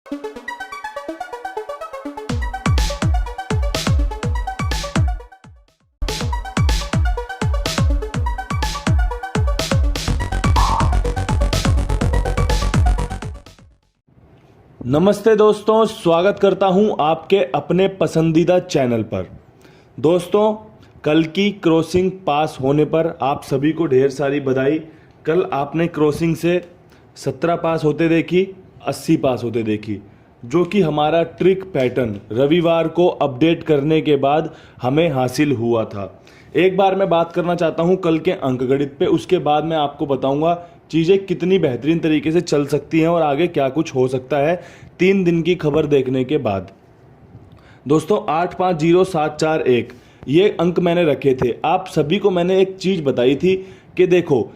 नमस्ते दोस्तों, स्वागत करता हूं आपके अपने पसंदीदा चैनल पर। दोस्तों, कल की क्रॉसिंग पास होने पर आप सभी को ढेर सारी बधाई। कल आपने क्रॉसिंग से 17 पास होते देखी, 80 पास होते देखी, जो कि हमारा ट्रिक पैटर्न रविवार को अपडेट करने के बाद हमें हासिल हुआ था। एक बार मैं बात करना चाहता हूं कल के अंकगणित पे, उसके बाद मैं आपको बताऊंगा चीज़ें कितनी बेहतरीन तरीके से चल सकती हैं और आगे क्या कुछ हो सकता है 3 दिन की खबर देखने के बाद। दोस्तों, 850741 ये अंक मैंने रखे थे। आप सभी को मैंने एक चीज़ बताई थी कि देखो,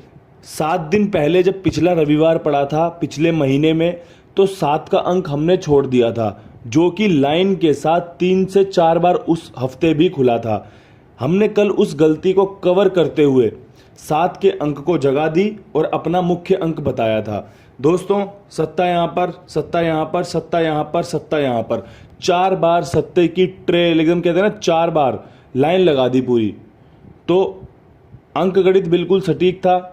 7 दिन पहले जब पिछला रविवार पड़ा था पिछले महीने में, तो 7 का अंक हमने छोड़ दिया था, जो कि लाइन के साथ 3 से 4 बार उस हफ्ते भी खुला था। हमने कल उस गलती को कवर करते हुए 7 के अंक को जगा दी और अपना मुख्य अंक बताया था। दोस्तों, सत्ता यहाँ पर, सत्ता यहाँ पर, सत्ता यहाँ पर, सत्ता यहाँ पर, 4 बार सत्ते की ट्रेल, एकदम कहते हैं ना, 4 बार लाइन लगा दी पूरी। तो अंक गणित बिल्कुल सटीक था,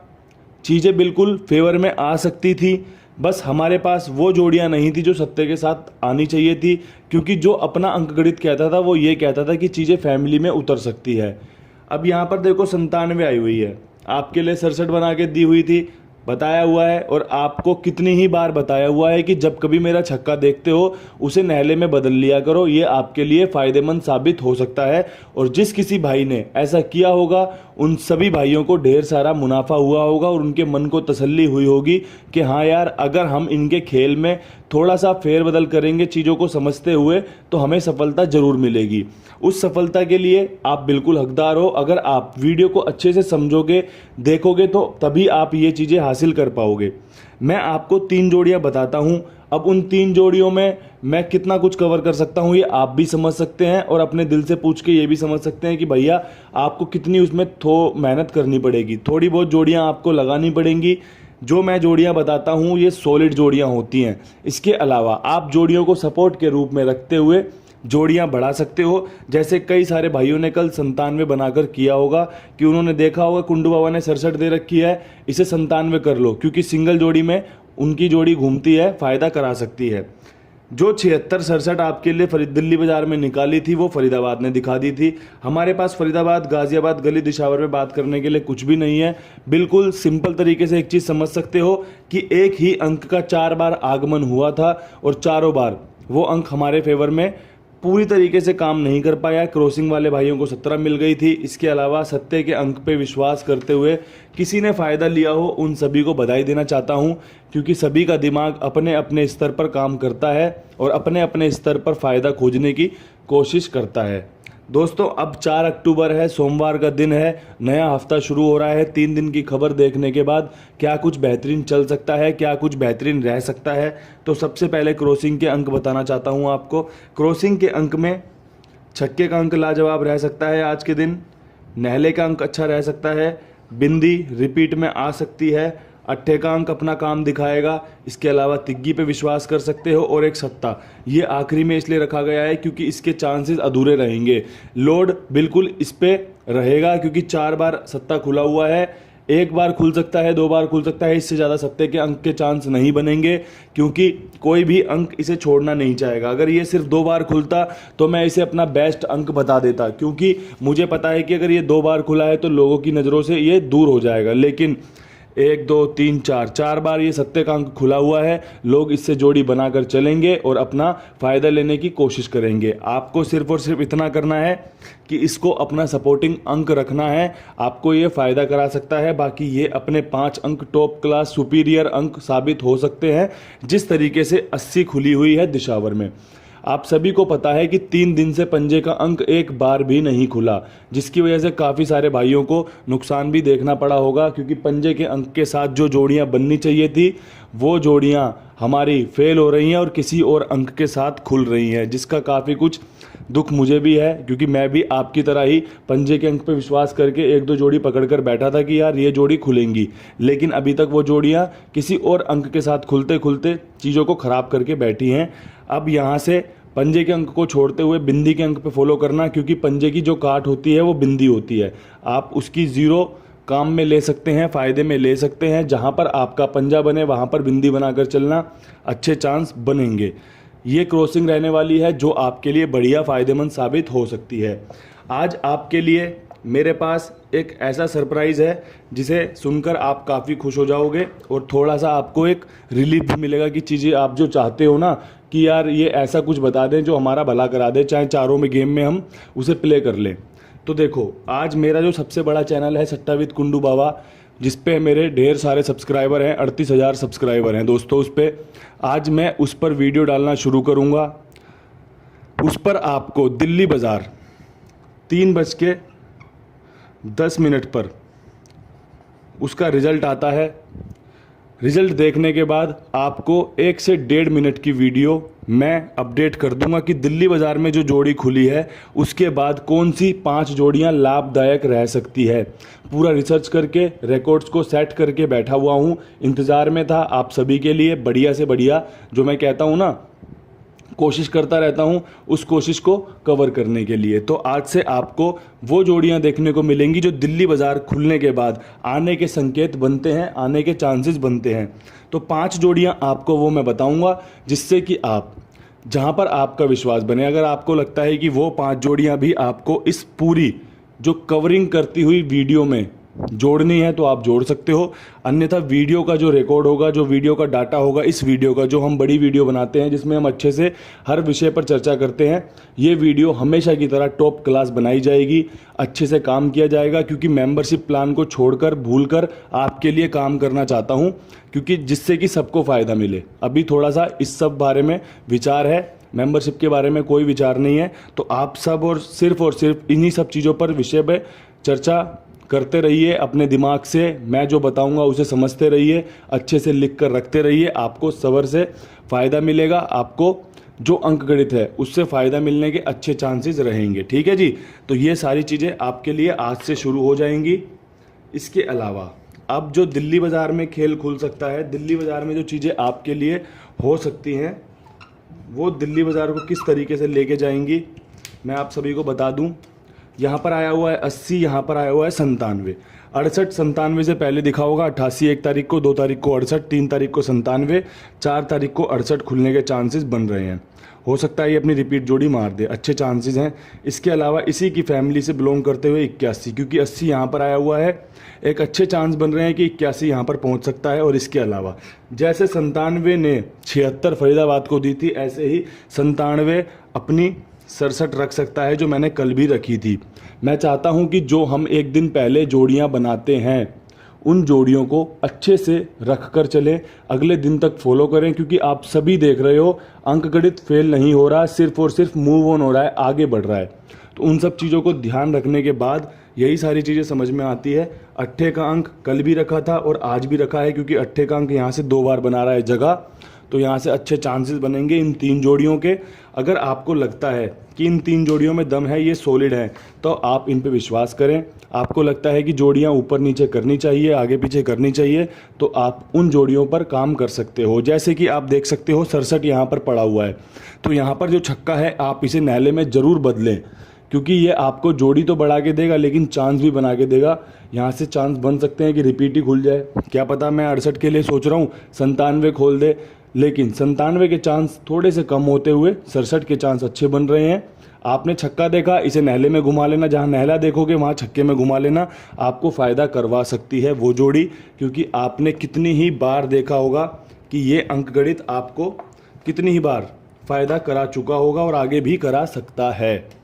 चीज़ें बिल्कुल फेवर में आ सकती थी। बस हमारे पास वो जोड़ियां नहीं थी जो सत्ते के साथ आनी चाहिए थी, क्योंकि जो अपना अंक गणित कहता था वो ये कहता था कि चीज़ें फैमिली में उतर सकती है। अब यहाँ पर देखो 97 आई हुई है, आपके लिए 67 बना के दी हुई थी, बताया हुआ है। और आपको कितनी ही बार बताया हुआ है कि जब कभी मेरा छक्का देखते हो उसे नहले में बदल लिया करो, ये आपके लिए फ़ायदेमंद साबित हो सकता है। और जिस किसी भाई ने ऐसा किया होगा उन सभी भाइयों को ढेर सारा मुनाफा हुआ होगा और उनके मन को तसल्ली हुई होगी कि हाँ यार, अगर हम इनके खेल में थोड़ा सा फेरबदल करेंगे चीज़ों को समझते हुए तो हमें सफलता ज़रूर मिलेगी। उस सफलता के लिए आप बिल्कुल हकदार हो। अगर आप वीडियो को अच्छे से समझोगे, देखोगे, तो तभी आप ये चीज़ें हासिल कर पाओगे। मैं आपको 3 जोड़ियां बताता हूं। अब उन 3 जोड़ियों में मैं कितना कुछ कवर कर सकता हूं ये आप भी समझ सकते हैं और अपने दिल से पूछ के ये भी समझ सकते हैं कि भैया आपको कितनी उसमें मेहनत करनी पड़ेगी, थोड़ी बहुत जोड़ियां आपको लगानी पड़ेंगी। जो मैं जोड़ियां बताता हूं ये सॉलिड जोड़ियां होती हैं। इसके अलावा आप जोड़ियों को सपोर्ट के रूप में रखते हुए जोड़ियां बढ़ा सकते हो। जैसे कई सारे भाइयों ने कल 97 बनाकर किया होगा कि उन्होंने देखा होगा कुंडू बाबा ने 67 दे रखी है, इसे 97 कर लो, क्योंकि सिंगल जोड़ी में उनकी जोड़ी घूमती है, फ़ायदा करा सकती है। जो 76-67 आपके लिए दिल्ली बाजार में निकाली थी वो फरीदाबाद ने दिखा दी थी। हमारे पास फरीदाबाद, गाजियाबाद, गली दिशावर में बात करने के लिए कुछ भी नहीं है। बिल्कुल सिंपल तरीके से एक चीज़ समझ सकते हो कि एक ही अंक का 4 बार आगमन हुआ था और चारों बार वो अंक हमारे फेवर में पूरी तरीके से काम नहीं कर पाया। क्रॉसिंग वाले भाइयों को 17 मिल गई थी। इसके अलावा सत्ते के अंक पे विश्वास करते हुए किसी ने फ़ायदा लिया हो, उन सभी को बधाई देना चाहता हूं, क्योंकि सभी का दिमाग अपने अपने स्तर पर काम करता है और अपने अपने स्तर पर फ़ायदा खोजने की कोशिश करता है। दोस्तों, अब 4 अक्टूबर है, सोमवार का दिन है, नया हफ्ता शुरू हो रहा है। 3 दिन की खबर देखने के बाद क्या कुछ बेहतरीन चल सकता है, क्या कुछ बेहतरीन रह सकता है, तो सबसे पहले क्रॉसिंग के अंक बताना चाहता हूं आपको। क्रॉसिंग के अंक में छक्के का अंक लाजवाब रह सकता है आज के दिन, नहले का अंक अच्छा रह सकता है, बिंदी रिपीट में आ सकती है, अट्ठे का अंक अपना काम दिखाएगा। इसके अलावा तिग्गी पे विश्वास कर सकते हो और एक सत्ता, ये आखिरी में इसलिए रखा गया है क्योंकि इसके चांसेस अधूरे रहेंगे। लोड बिल्कुल इस पे रहेगा क्योंकि 4 बार सत्ता खुला हुआ है, 1 बार खुल सकता है, 2 बार खुल सकता है, इससे ज़्यादा सत्ते के अंक के चांस नहीं बनेंगे, क्योंकि कोई भी अंक इसे छोड़ना नहीं चाहेगा। अगर ये सिर्फ 2 बार खुलता तो मैं इसे अपना बेस्ट अंक बता देता, क्योंकि मुझे पता है कि अगर ये 2 बार खुला है तो लोगों की नज़रों से ये दूर हो जाएगा। लेकिन 1 2 3 4 बार ये सत्ते का अंक खुला हुआ है, लोग इससे जोड़ी बनाकर चलेंगे और अपना फ़ायदा लेने की कोशिश करेंगे। आपको सिर्फ और सिर्फ इतना करना है कि इसको अपना सपोर्टिंग अंक रखना है, आपको ये फ़ायदा करा सकता है। बाकी ये अपने 5 अंक टॉप क्लास सुपीरियर अंक साबित हो सकते हैं, जिस तरीके से 80 खुली हुई है दिशावर में। आप सभी को पता है कि 3 दिन से पंजे का अंक 1 बार भी नहीं खुला, जिसकी वजह से काफ़ी सारे भाइयों को नुकसान भी देखना पड़ा होगा, क्योंकि पंजे के अंक के साथ जो जोड़ियां बननी चाहिए थी वो जोड़ियां हमारी फेल हो रही हैं और किसी और अंक के साथ खुल रही हैं, जिसका काफ़ी कुछ दुख मुझे भी है, क्योंकि मैं भी आपकी तरह ही पंजे के अंक पे विश्वास करके एक दो जोड़ी पकड़कर बैठा था कि यार ये जोड़ी खुलेंगी, लेकिन अभी तक वो जोड़ियां किसी और अंक के साथ खुलते खुलते चीज़ों को ख़राब करके बैठी हैं। अब यहाँ से पंजे के अंक को छोड़ते हुए बिंदी के अंक पे फॉलो करना, क्योंकि पंजे की जो काट होती है वो बिंदी होती है। आप उसकी ज़ीरो काम में ले सकते हैं, फ़ायदे में ले सकते हैं। जहाँ पर आपका पंजा बने वहाँ पर बिंदी बनाकर चलना, अच्छे चांस बनेंगे। ये क्रॉसिंग रहने वाली है जो आपके लिए बढ़िया फ़ायदेमंद साबित हो सकती है। आज आपके लिए मेरे पास एक ऐसा सरप्राइज़ है जिसे सुनकर आप काफ़ी खुश हो जाओगे और थोड़ा सा आपको एक रिलीफ भी मिलेगा कि चीज़ें आप जो चाहते हो ना कि यार ये ऐसा कुछ बता दें जो हमारा भला करा दे, चाहे चारों में गेम में हम उसे प्ले कर लें। तो देखो, आज मेरा जो सबसे बड़ा चैनल है सट्टा विद कुंडू बाबा, जिस पे मेरे ढेर सारे सब्सक्राइबर हैं, 38,000 सब्सक्राइबर हैं दोस्तों। उस पर आज मैं उस पर वीडियो डालना शुरू करूँगा। उस पर आपको दिल्ली बाज़ार 3:10 पर उसका रिज़ल्ट आता है। रिज़ल्ट देखने के बाद आपको 1 से 1.5 मिनट की वीडियो मैं अपडेट कर दूंगा कि दिल्ली बाज़ार में जो जोड़ी खुली है उसके बाद कौन सी 5 जोड़ियां लाभदायक रह सकती है। पूरा रिसर्च करके रिकॉर्ड्स को सेट करके बैठा हुआ हूं, इंतज़ार में था आप सभी के लिए बढ़िया से बढ़िया, जो मैं कहता हूं ना, कोशिश करता रहता हूं, उस कोशिश को कवर करने के लिए। तो आज से आपको वो जोड़ियां देखने को मिलेंगी जो दिल्ली बाज़ार खुलने के बाद आने के संकेत बनते हैं, आने के चांसेस बनते हैं। तो 5 जोड़ियां आपको वो मैं बताऊंगा, जिससे कि आप जहां पर आपका विश्वास बने। अगर आपको लगता है कि वो 5 जोड़ियां भी आपको इस पूरी जो कवरिंग करती हुई वीडियो में जोड़नी है तो आप जोड़ सकते हो, अन्यथा वीडियो का जो रिकॉर्ड होगा, जो वीडियो का डाटा होगा, इस वीडियो का, जो हम बड़ी वीडियो बनाते हैं जिसमें हम अच्छे से हर विषय पर चर्चा करते हैं, ये वीडियो हमेशा की तरह टॉप क्लास बनाई जाएगी, अच्छे से काम किया जाएगा। क्योंकि मेंबरशिप प्लान को छोड़कर, भूलकर आपके लिए काम करना चाहता हूँ, क्योंकि जिससे कि सबको फ़ायदा मिले। अभी थोड़ा सा इस सब बारे में विचार है, मेंबरशिप के बारे में कोई विचार नहीं है। तो आप सब और सिर्फ इन्हीं सब चीज़ों पर विषय पर चर्चा करते रहिए, अपने दिमाग से मैं जो बताऊंगा उसे समझते रहिए, अच्छे से लिख कर रखते रहिए। आपको सब्र से फ़ायदा मिलेगा, आपको जो अंक गणित है उससे फ़ायदा मिलने के अच्छे चांसेस रहेंगे। ठीक है जी। तो ये सारी चीज़ें आपके लिए आज से शुरू हो जाएंगी। इसके अलावा अब जो दिल्ली बाज़ार में खेल खुल सकता है, दिल्ली बाज़ार में जो चीज़ें आपके लिए हो सकती हैं, वो दिल्ली बाज़ार को किस तरीके से लेके जाएंगी मैं आप सभी को बता दूं। यहाँ पर आया हुआ है 80, यहाँ पर आया हुआ है 97। 68 97 से पहले दिखा होगा 88 1 तारीख को, 2 तारीख को 68, 3 तारीख को 97, 4 तारीख को 68 खुलने के चांसेस बन रहे हैं। हो सकता है ये अपनी रिपीट जोड़ी मार दे, अच्छे चांसेस हैं। इसके अलावा इसी की फैमिली से बिलोंग करते हुए 81, क्योंकि 80 यहाँ पर आया हुआ है, एक अच्छे चांस बन रहे हैं कि 81 यहाँ पर पहुँच सकता है। और इसके अलावा जैसे 97 ने 76 फरीदाबाद को दी थी, ऐसे ही 97 अपनी 67 रख सकता है, जो मैंने कल भी रखी थी। मैं चाहता हूं कि जो हम एक दिन पहले जोड़ियां बनाते हैं उन जोड़ियों को अच्छे से रख कर चलें, अगले दिन तक फॉलो करें, क्योंकि आप सभी देख रहे हो अंकगणित फेल नहीं हो रहा, सिर्फ और सिर्फ मूव ऑन हो रहा है, आगे बढ़ रहा है। तो उन सब चीज़ों को ध्यान रखने के बाद यही सारी चीज़ें समझ में आती है। 8 का अंक कल भी रखा था और आज भी रखा है, क्योंकि 8 का अंक यहाँ से 2 बार बना रहा है जगह, तो यहाँ से अच्छे चांसेस बनेंगे इन 3 जोड़ियों के। अगर आपको लगता है कि इन 3 जोड़ियों में दम है, ये सॉलिड है, तो आप इन पे विश्वास करें। आपको लगता है कि जोड़ियाँ ऊपर नीचे करनी चाहिए, आगे पीछे करनी चाहिए, तो आप उन जोड़ियों पर काम कर सकते हो। जैसे कि आप देख सकते हो 67 यहाँ पर पड़ा हुआ है, तो यहाँ पर जो छक्का है आप इसे नहले में ज़रूर बदलें, क्योंकि ये आपको जोड़ी तो बढ़ा के देगा लेकिन चांस भी बना के देगा। यहाँ से चांस बन सकते हैं कि रिपीट ही खुल जाए, क्या पता। मैं 68 के लिए सोच रहा हूँ 97 खोल दे, लेकिन 97 के चांस थोड़े से कम होते हुए 67 के चांस अच्छे बन रहे हैं। आपने छक्का देखा, इसे नहले में घुमा लेना, जहाँ नहला देखोगे वहाँ छक्के में घुमा लेना, आपको फ़ायदा करवा सकती है वो जोड़ी। क्योंकि आपने कितनी ही बार देखा होगा कि ये अंकगणित आपको कितनी ही बार फ़ायदा करा चुका होगा और आगे भी करा सकता है।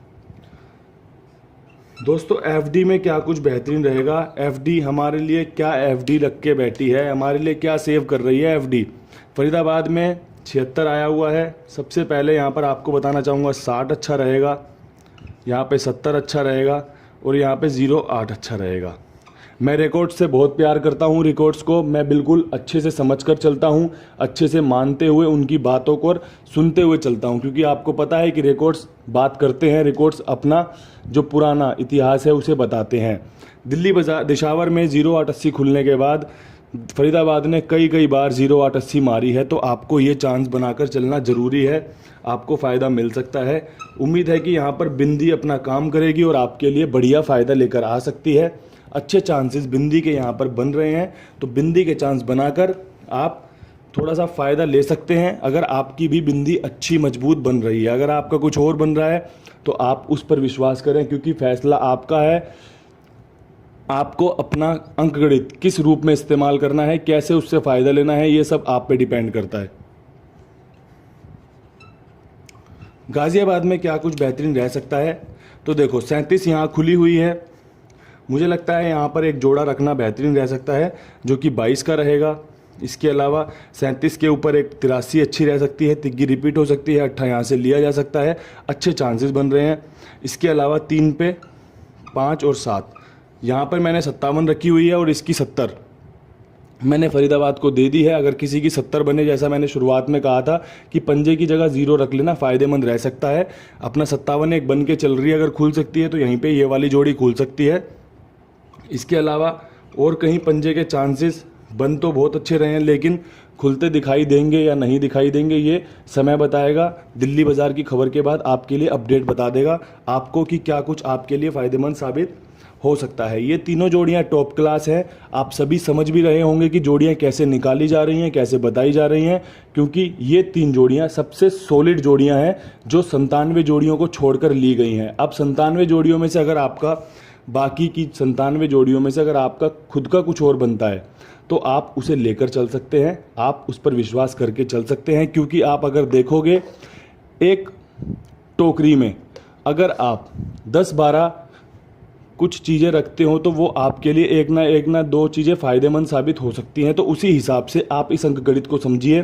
दोस्तों, एफडी में क्या कुछ बेहतरीन रहेगा, एफडी हमारे लिए क्या एफडी रख के बैठी है, हमारे लिए क्या सेव कर रही है एफडी। फरीदाबाद में 76 आया हुआ है। सबसे पहले यहाँ पर आपको बताना चाहूँगा 60 अच्छा रहेगा, यहाँ पे 70 अच्छा रहेगा और यहाँ पे 08 अच्छा रहेगा। मैं रिकॉर्ड से बहुत प्यार करता हूँ, रिकॉर्ड्स को मैं बिल्कुल अच्छे से समझ कर चलता हूँ, अच्छे से मानते हुए उनकी बातों को और सुनते हुए चलता हूँ, क्योंकि आपको पता है कि रिकॉर्ड्स बात करते हैं, रिकॉर्ड्स अपना जो पुराना इतिहास है उसे बताते हैं। दिल्ली बाजार दिशावर में 0880 खुलने के बाद फरीदाबाद ने कई बार 0880 मारी है, तो आपको ये चांस बनाकर चलना ज़रूरी है, आपको फ़ायदा मिल सकता है। उम्मीद है कि यहाँ पर बिंदी अपना काम करेगी और आपके लिए बढ़िया फ़ायदा लेकर आ सकती है। अच्छे चांसेस बिंदी के यहाँ पर बन रहे हैं, तो बिंदी के चांस बनाकर आप थोड़ा सा फ़ायदा ले सकते हैं। अगर आपकी भी बिंदी अच्छी मजबूत बन रही है, अगर आपका कुछ और बन रहा है तो आप उस पर विश्वास करें, क्योंकि फैसला आपका है। आपको अपना अंकगणित किस रूप में इस्तेमाल करना है, कैसे उससे फ़ायदा लेना है, ये सब आप पे डिपेंड करता है। गाज़ियाबाद में क्या कुछ बेहतरीन रह सकता है, तो देखो 37 यहाँ खुली हुई है, मुझे लगता है यहाँ पर एक जोड़ा रखना बेहतरीन रह सकता है जो कि 22 का रहेगा। इसके अलावा 37 के ऊपर एक 83 अच्छी रह सकती है, तिग्गी रिपीट हो सकती है, 8 यहाँ से लिया जा सकता है, अच्छे चांसेस बन रहे हैं। इसके अलावा 3 पे 5 और 7 यहाँ पर मैंने 57 रखी हुई है और इसकी 70 मैंने फरीदाबाद को दे दी है। अगर किसी की 70 बने, जैसा मैंने शुरुआत में कहा था कि पंजे की जगह 0 रख लेना फ़ायदेमंद रह सकता है। अपना 57 एक बन के चल रही है, अगर खुल सकती है तो यहीं पे ये वाली जोड़ी खुल सकती है। इसके अलावा और कहीं पंजे के चांसेस बन तो बहुत अच्छे रहे हैं, लेकिन खुलते दिखाई देंगे या नहीं दिखाई देंगे ये समय बताएगा। दिल्ली बाज़ार की खबर के बाद आपके लिए अपडेट बता देगा आपको कि क्या कुछ आपके लिए फ़ायदेमंद साबित हो सकता है। ये तीनों जोड़ियां टॉप क्लास है, आप सभी समझ भी रहे होंगे कि जोड़ियां कैसे निकाली जा रही हैं, कैसे बताई जा रही हैं, क्योंकि ये 3 जोड़ियां सबसे सॉलिड जोड़ियां हैं जो 97 जोड़ियों को छोड़कर ली गई हैं। अब 97 जोड़ियों में से अगर आपका बाकी की 97 जोड़ियों में से अगर आपका खुद का कुछ और बनता है तो आप उसे लेकर चल सकते हैं, आप उस पर विश्वास करके चल सकते हैं। क्योंकि आप अगर देखोगे एक टोकरी में अगर आप 10-12 कुछ चीज़ें रखते हो तो वो आपके लिए एक ना 2 चीज़ें फ़ायदेमंद साबित हो सकती हैं। तो उसी हिसाब से आप इस अंकगणित को समझिए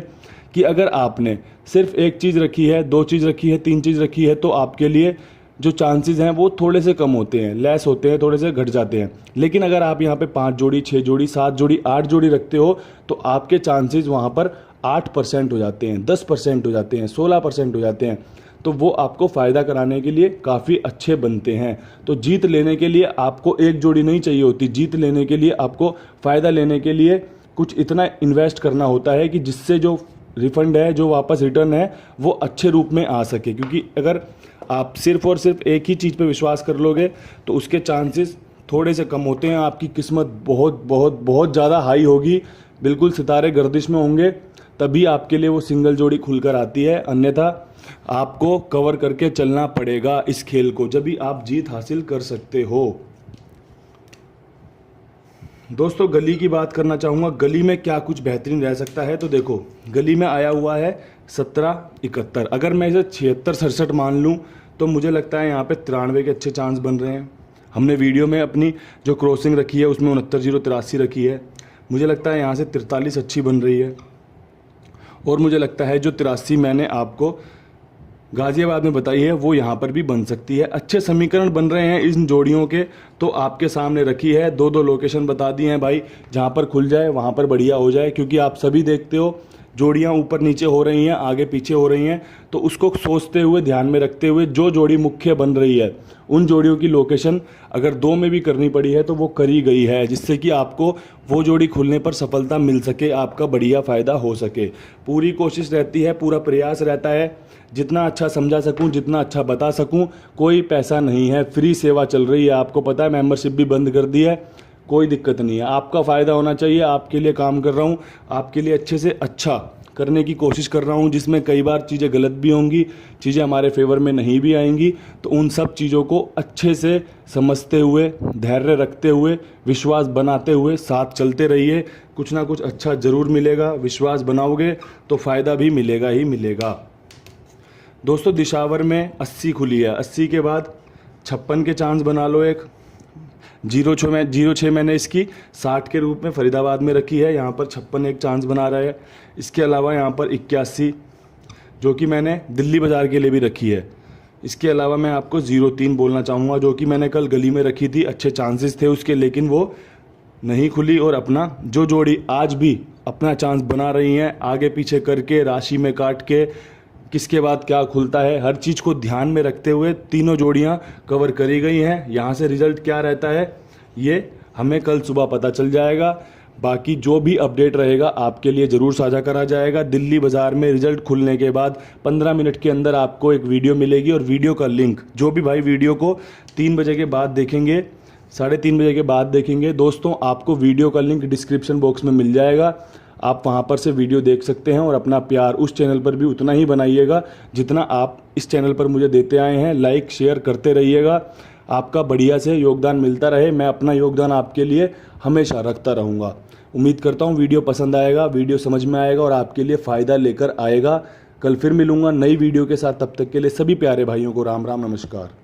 कि अगर आपने सिर्फ 1 चीज़ रखी है, 2 चीज़ रखी है, 3 चीज़ रखी है, तो आपके लिए जो चांसेस हैं वो थोड़े से कम होते हैं, लेस होते हैं, थोड़े से घट जाते हैं। लेकिन अगर आप यहाँ पे 5 जोड़ी, 6 जोड़ी, 7 जोड़ी, 8 जोड़ी रखते हो तो आपके चांसेस वहाँ पर 8% हो जाते हैं, 10% हो जाते हैं, 16% हो जाते हैं। तो वो आपको फ़ायदा कराने के लिए काफ़ी अच्छे बनते हैं। तो जीत लेने के लिए आपको 1 जोड़ी नहीं चाहिए होती, जीत लेने के लिए आपको फ़ायदा लेने के लिए कुछ इतना इन्वेस्ट करना होता है कि जिससे जो रिफंड है, जो वापस रिटर्न है, वो अच्छे रूप में आ सके। क्योंकि अगर आप सिर्फ और सिर्फ एक ही चीज़ पे विश्वास कर लोगे तो उसके चांसेस थोड़े से कम होते हैं। आपकी किस्मत बहुत बहुत बहुत ज़्यादा हाई होगी, बिल्कुल सितारे गर्दिश में होंगे, तभी आपके लिए वो सिंगल जोड़ी खुलकर आती है। अन्यथा आपको कवर करके चलना पड़ेगा इस खेल को, जब भी आप जीत हासिल कर सकते हो। दोस्तों गली की बात करना चाहूँगा, गली में क्या कुछ बेहतरीन रह सकता है। तो देखो गली में आया हुआ है 17-71, अगर मैं इसे 76-67 मान लूँ तो मुझे लगता है यहाँ पे 93 के अच्छे चांस बन रहे हैं। हमने वीडियो में अपनी जो क्रॉसिंग रखी है उसमें 69-0-83 रखी है, मुझे लगता है यहाँ से 43 अच्छी बन रही है। और मुझे लगता है जो 83 मैंने आपको गाज़ियाबाद में बताई है वो यहाँ पर भी बन सकती है। अच्छे समीकरण बन रहे हैं इन जोड़ियों के, तो आपके सामने रखी है। 2 लोकेशन बता दी हैं भाई, जहाँ पर खुल जाए वहाँ पर बढ़िया हो जाए। क्योंकि आप सभी देखते हो जोड़ियाँ ऊपर नीचे हो रही हैं, आगे पीछे हो रही हैं, तो उसको सोचते हुए, ध्यान में रखते हुए जो जोड़ी मुख्य बन रही है उन जोड़ियों की लोकेशन अगर 2 में भी करनी पड़ी है तो वो करी गई है, जिससे कि आपको वो जोड़ी खुलने पर सफलता मिल सके, आपका बढ़िया फ़ायदा हो सके। पूरी कोशिश रहती है, पूरा प्रयास रहता है, जितना अच्छा समझा सकूं, जितना अच्छा बता सकूं। कोई पैसा नहीं है, फ्री सेवा चल रही है। आपको पता है मेंबरशिप भी बंद कर दी है, कोई दिक्कत नहीं है। आपका फ़ायदा होना चाहिए, आपके लिए काम कर रहा हूं, आपके लिए अच्छे से अच्छा करने की कोशिश कर रहा हूं, जिसमें कई बार चीज़ें गलत भी होंगी, चीज़ें हमारे फेवर में नहीं भी आएंगी। तो उन सब चीज़ों को अच्छे से समझते हुए, धैर्य रखते हुए, विश्वास बनाते हुए साथ चलते रहिए। कुछ ना कुछ अच्छा ज़रूर मिलेगा। विश्वास बनाओगे तो फ़ायदा भी मिलेगा ही मिलेगा। दोस्तों दिशावर में 80 खुली है, 80 के बाद 56 के चांस बना लो। एक 06 मैंने इसकी 60 के रूप में फरीदाबाद में रखी है, यहाँ पर 56 एक चांस बना रहा है। इसके अलावा यहाँ पर 81 जो कि मैंने दिल्ली बाज़ार के लिए भी रखी है। इसके अलावा मैं आपको 03 बोलना चाहूँगा, जो कि मैंने कल गली में रखी थी, अच्छे चांसेस थे उसके, लेकिन वो नहीं खुली और अपना जो जोड़ी आज भी अपना चांस बना रही हैं, आगे पीछे करके, राशि में काट के, किसके बाद क्या खुलता है, हर चीज़ को ध्यान में रखते हुए तीनों जोड़ियां कवर करी गई हैं। यहाँ से रिजल्ट क्या रहता है ये हमें कल सुबह पता चल जाएगा। बाकी जो भी अपडेट रहेगा आपके लिए ज़रूर साझा करा जाएगा। दिल्ली बाज़ार में रिजल्ट खुलने के बाद 15 मिनट के अंदर आपको एक वीडियो मिलेगी और वीडियो का लिंक, जो भी भाई वीडियो को 3 बजे के बाद देखेंगे, 3:30 बजे के बाद देखेंगे दोस्तों, आपको वीडियो का लिंक डिस्क्रिप्शन बॉक्स में मिल जाएगा। आप वहां पर से वीडियो देख सकते हैं और अपना प्यार उस चैनल पर भी उतना ही बनाइएगा जितना आप इस चैनल पर मुझे देते आए हैं। लाइक शेयर करते रहिएगा, आपका बढ़िया से योगदान मिलता रहे। मैं अपना योगदान आपके लिए हमेशा रखता रहूँगा। उम्मीद करता हूँ वीडियो पसंद आएगा, वीडियो समझ में आएगा और आपके लिए फ़ायदा लेकर आएगा। कल फिर मिलूंगा नई वीडियो के साथ, तब तक के लिए सभी प्यारे भाइयों को राम राम, नमस्कार।